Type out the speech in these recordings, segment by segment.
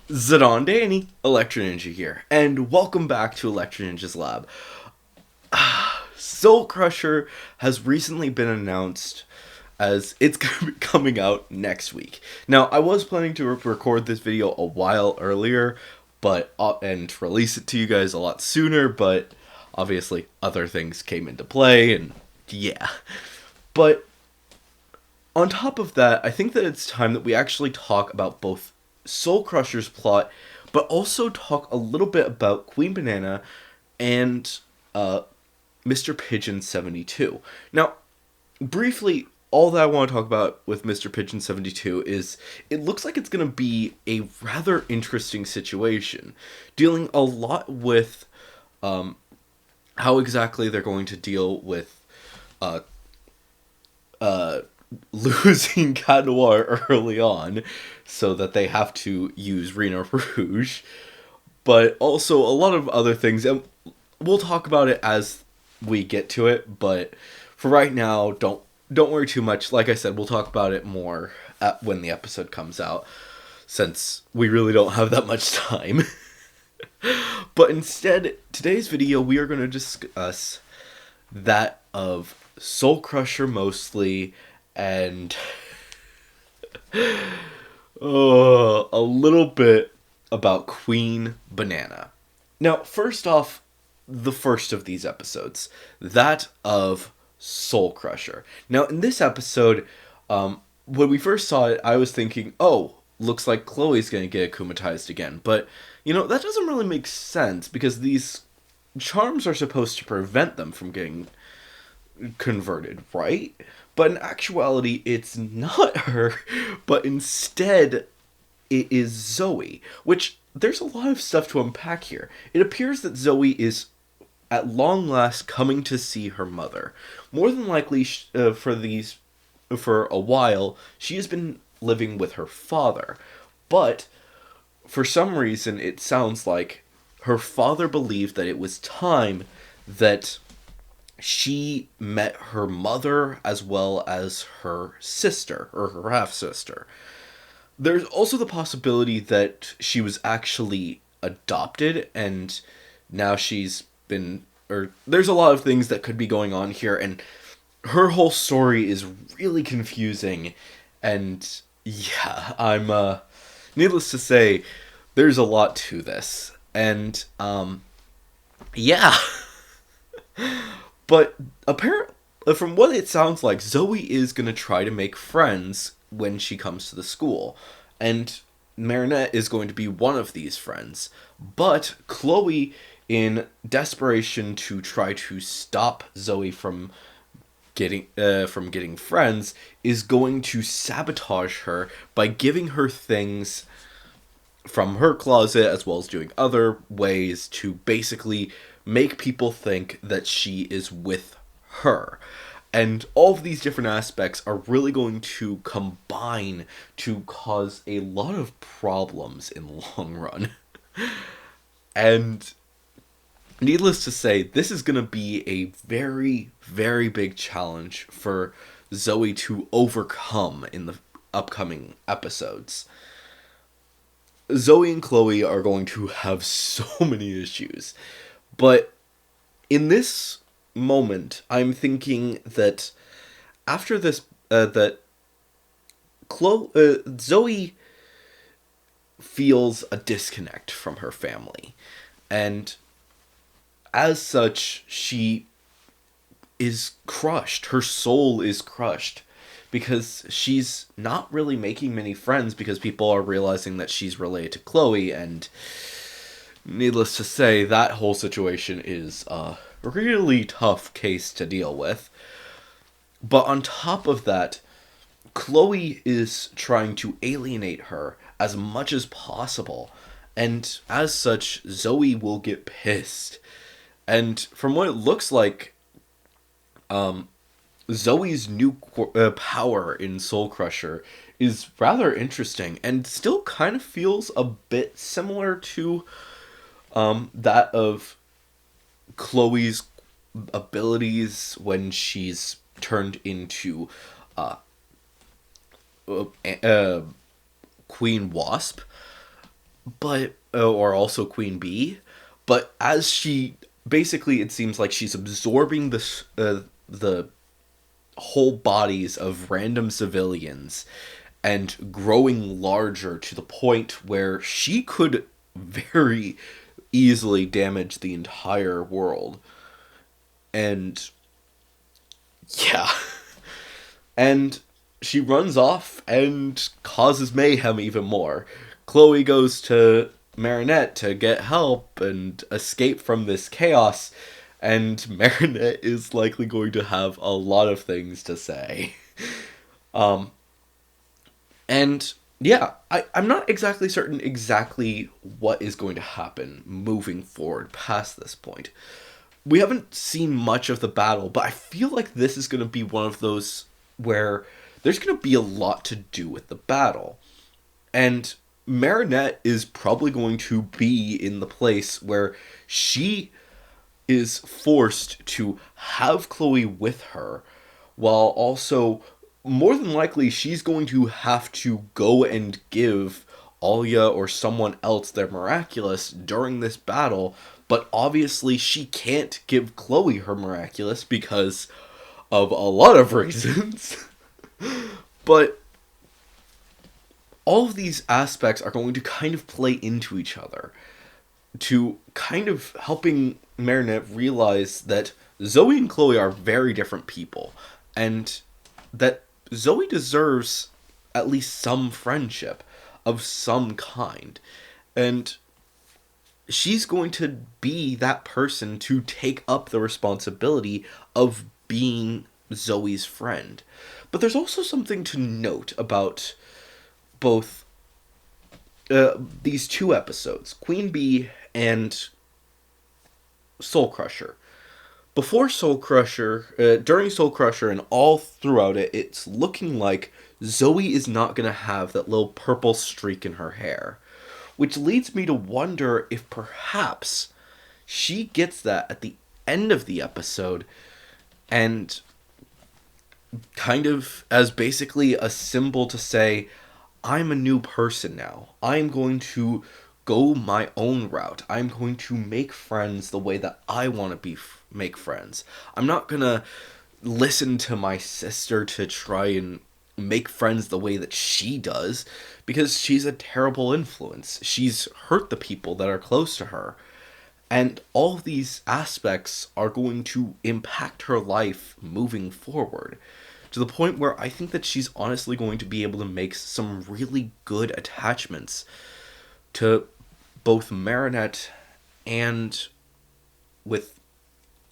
Zidane Danny, Electro Ninja here, and welcome back to Electro Ninja's Lab. Soul Crusher has recently been announced as it's going to be coming out next week. Now, I was planning to record this video a while earlier, but and release it to you guys a lot sooner, but obviously other things came into play, and yeah. But on top of that, I think that it's time that we actually talk about both Soul Crusher's plot, but also talk a little bit about Queen Banana and Mr. Pigeon 72. Now, briefly, all that I want to talk about with Mr. Pigeon 72 is it looks like it's going to be a rather interesting situation, dealing a lot with how exactly they're going to deal with uh, uh, losing Cat Noir early on, so that they have to use Reno Rouge, but also a lot of other things, and we'll talk about it as we get to it. But for right now, don't worry too much. Like I said, we'll talk about it more when the episode comes out, since we really don't have that much time. But instead, today's video we are going to discuss that of Soul Crusher mostly, and a little bit about Queen Banana. Now, first off, the first of these episodes, that of Soul Crusher. Now, in this episode, when we first saw it, I was thinking, oh, looks like Chloe's gonna get akumatized again. But, that doesn't really make sense, because these charms are supposed to prevent them from getting converted, right? But in actuality, it's not her, but instead it is Zoe, which there's a lot of stuff to unpack here. It appears that Zoe is at long last coming to see her mother. More than likely, for a while, she has been living with her father, but for some reason, it sounds like her father believed that it was time that she met her mother as well as her sister, or her half-sister. There's also the possibility that she was actually adopted, and now there's a lot of things that could be going on here, and her whole story is really confusing, and yeah, needless to say, there's a lot to this, and, yeah. But apparently, from what it sounds like, Zoe is going to try to make friends when she comes to the school. And Marinette is going to be one of these friends. But Chloe, in desperation to try to stop Zoe from getting friends, is going to sabotage her by giving her things from her closet, as well as doing other ways to basically make people think that she is with her. And all of these different aspects are really going to combine to cause a lot of problems in the long run. And needless to say, this is going to be a very, very big challenge for Zoe to overcome in the upcoming episodes. Zoe and Chloe are going to have so many issues. But in this moment, I'm thinking that after this, that Zoe feels a disconnect from her family. And as such, she is crushed. Her soul is crushed, because she's not really making many friends, because people are realizing that she's related to Chloe, and needless to say, that whole situation is a really tough case to deal with. But on top of that, Chloe is trying to alienate her as much as possible, and as such, Zoe will get pissed. And from what it looks like, Zoe's new power in Soul Crusher is rather interesting, and still kind of feels a bit similar to that of Chloe's abilities when she's turned into uh, Queen Wasp. but or also Queen Bee, but as she basically, it seems like she's absorbing the whole bodies of random civilians and growing larger to the point where she could very easily damage the entire world. And yeah. And she runs off and causes mayhem even more. Chloe goes to Marinette to get help and escape from this chaos, and Marinette is likely going to have a lot of things to say. And yeah, I'm not exactly certain exactly what is going to happen moving forward past this point. We haven't seen much of the battle, but I feel like this is going to be one of those where there's going to be a lot to do with the battle. And Marinette is probably going to be in the place where she is forced to have Chloe with her, while also, more than likely, she's going to have to go and give Alia or someone else their Miraculous during this battle, but obviously she can't give Chloe her Miraculous because of a lot of reasons. But all of these aspects are going to kind of play into each other to kind of helping Marinette realize that Zoe and Chloe are very different people, and that Zoe deserves at least some friendship of some kind. And she's going to be that person to take up the responsibility of being Zoe's friend. But there's also something to note about both these two episodes, Queen Bee and Soul Crusher. Before Soul Crusher, during Soul Crusher and all throughout it, it's looking like Zoe is not going to have that little purple streak in her hair. Which leads me to wonder if perhaps she gets that at the end of the episode, and kind of as basically a symbol to say, I'm a new person now. I'm going to go my own route. I'm going to make friends the way that I want to make friends. I'm not going to listen to my sister to try and make friends the way that she does, because she's a terrible influence. She's hurt the people that are close to her. And all of these aspects are going to impact her life moving forward, to the point where I think that she's honestly going to be able to make some really good attachments to both Marinette and with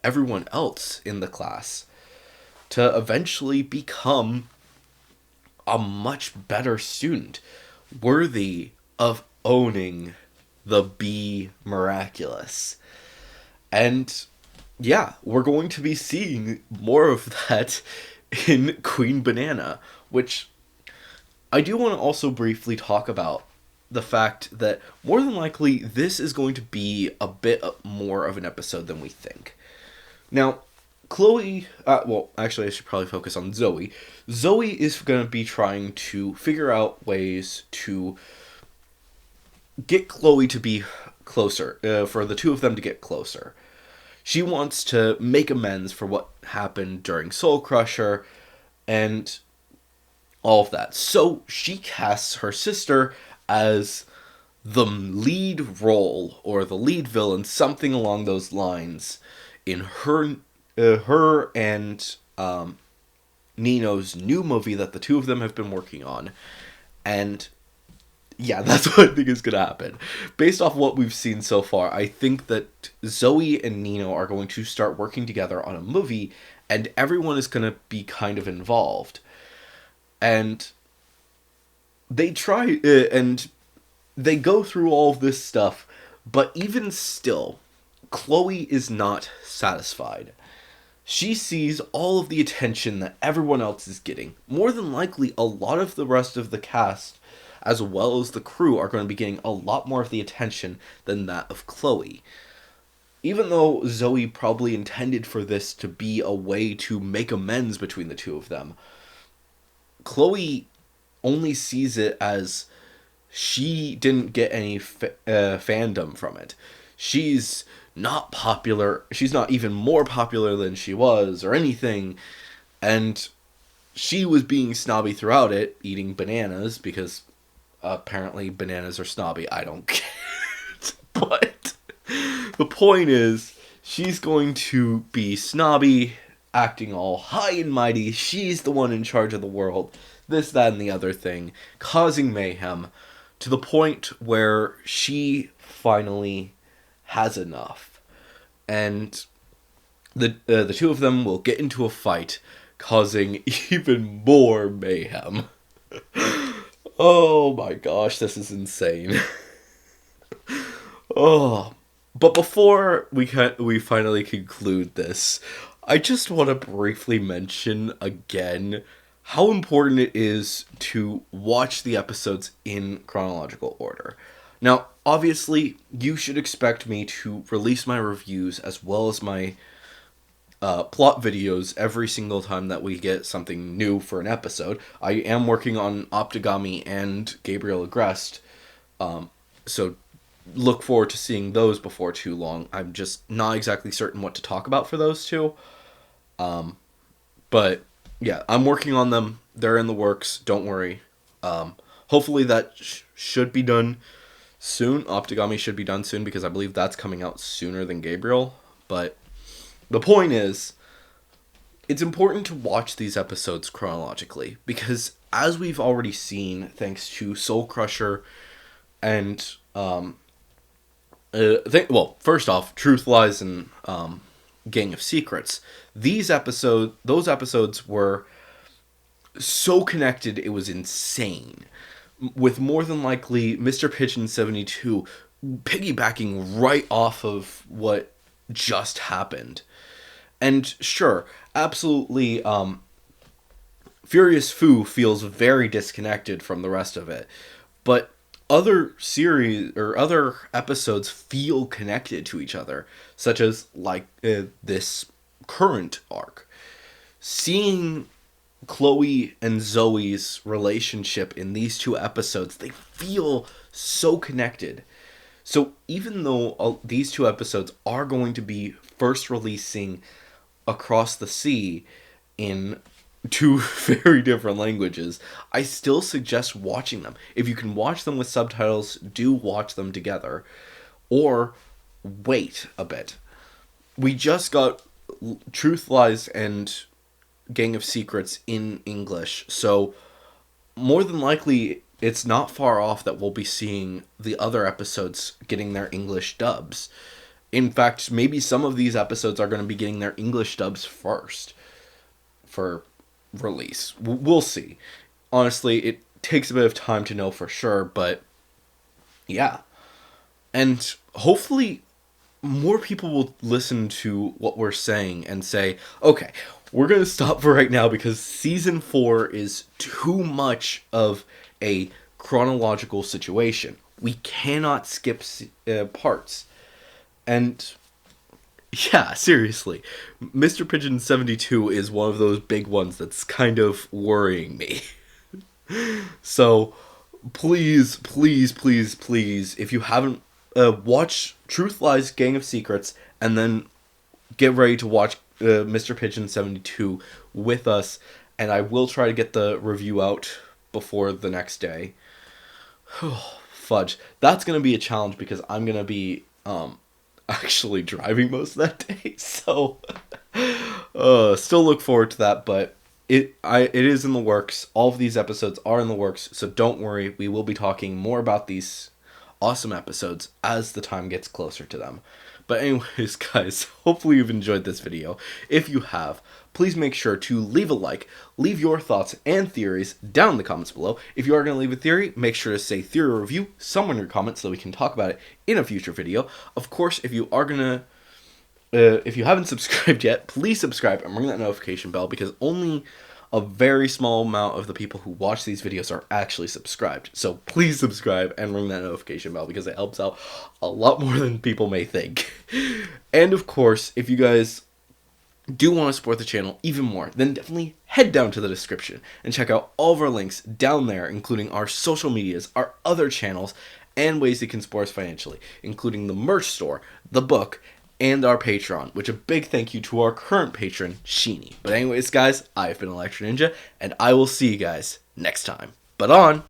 everyone else in the class, to eventually become a much better student, worthy of owning the Bee Miraculous. And yeah, we're going to be seeing more of that in Queen Banana, which I do want to also briefly talk about the fact that more than likely this is going to be a bit more of an episode than we think. Now, Chloe, well, actually I should probably focus on Zoe. Zoe is going to be trying to figure out ways to get Chloe to be closer, for the two of them to get closer. She wants to make amends for what happened during Soul Crusher and all of that. So she casts her sister as the lead role, or the lead villain, something along those lines, in her and Nino's new movie that the two of them have been working on. And yeah, that's what I think is going to happen. Based off what we've seen so far, I think that Zoe and Nino are going to start working together on a movie, and everyone is going to be kind of involved. And they try, and they go through all of this stuff, but even still, Chloe is not satisfied. She sees all of the attention that everyone else is getting. More than likely, a lot of the rest of the cast, as well as the crew, are going to be getting a lot more of the attention than that of Chloe. Even though Zoe probably intended for this to be a way to make amends between the two of them, Chloe only sees it as she didn't get any fandom from it. She's not popular. She's not even more popular than she was or anything. And she was being snobby throughout it, eating bananas because apparently bananas are snobby. I don't care. But the point is, she's going to be snobby, acting all high and mighty. She's the one in charge of the world. This, that, and the other thing. Causing mayhem to the point where she finally has enough. And the two of them will get into a fight, causing even more mayhem. Oh my gosh, this is insane. Oh, but before we finally conclude this, I just want to briefly mention again how important it is to watch the episodes in chronological order. Now, obviously, you should expect me to release my reviews as well as my plot videos every single time that we get something new for an episode. I am working on Optigami and Gabriel Agreste, so look forward to seeing those before too long. I'm just not exactly certain what to talk about for those two. But yeah, I'm working on them. They're in the works. Don't worry. Hopefully that should be done soon. Optigami should be done soon because I believe that's coming out sooner than Gabriel. But the point is, it's important to watch these episodes chronologically because as we've already seen, thanks to Soul Crusher and first off, Truth Lies and Gang of Secrets. Those episodes were so connected, it was insane. With more than likely Mr. Pigeon 72 piggybacking right off of what just happened. And sure, absolutely, Furious Fu feels very disconnected from the rest of it. But other series or other episodes feel connected to each other, such as this current arc. Seeing Chloe and Zoe's relationship in these two episodes, they feel so connected. So even though these two episodes are going to be first releasing across the sea in two very different languages, I still suggest watching them. If you can watch them with subtitles, do watch them together. Or wait a bit. We just got Truth Lies and Gang of Secrets in English, so more than likely it's not far off that we'll be seeing the other episodes getting their English dubs. In fact, maybe some of these episodes are going to be getting their English dubs first for release. We'll see. Honestly, it takes a bit of time to know for sure, but yeah. And hopefully more people will listen to what we're saying and say, okay, we're going to stop for right now because season 4 is too much of a chronological situation. We cannot skip parts. And yeah, seriously, Mr. Pigeon 72 is one of those big ones that's kind of worrying me. So, please, if you haven't, watch Truth Lies, Gang of Secrets, and then get ready to watch Mr. Pigeon 72 with us, and I will try to get the review out before the next day. Fudge. That's going to be a challenge because I'm going to be actually driving most of that day, so still look forward to that, but it is in the works. All of these episodes are in the works, so don't worry, we will be talking more about these awesome episodes as the time gets closer to them. But anyways, guys, hopefully you've enjoyed this video. If you have, please make sure to leave a like, leave your thoughts and theories down in the comments below. If you are going to leave a theory, make sure to say theory review somewhere in your comments so we can talk about it in a future video. Of course, if you are going to, if you haven't subscribed yet, please subscribe and ring that notification bell because only a very small amount of the people who watch these videos are actually subscribed. So please subscribe and ring that notification bell because it helps out a lot more than people may think. And of course, if you guys do want to support the channel even more, then definitely head down to the description and check out all of our links down there, including our social medias, our other channels, and ways you can support us financially, including the merch store, the book, and our Patreon, which a big thank you to our current patron, Sheeny. But anyways, guys, I've been Electro Ninja, and I will see you guys next time. But on!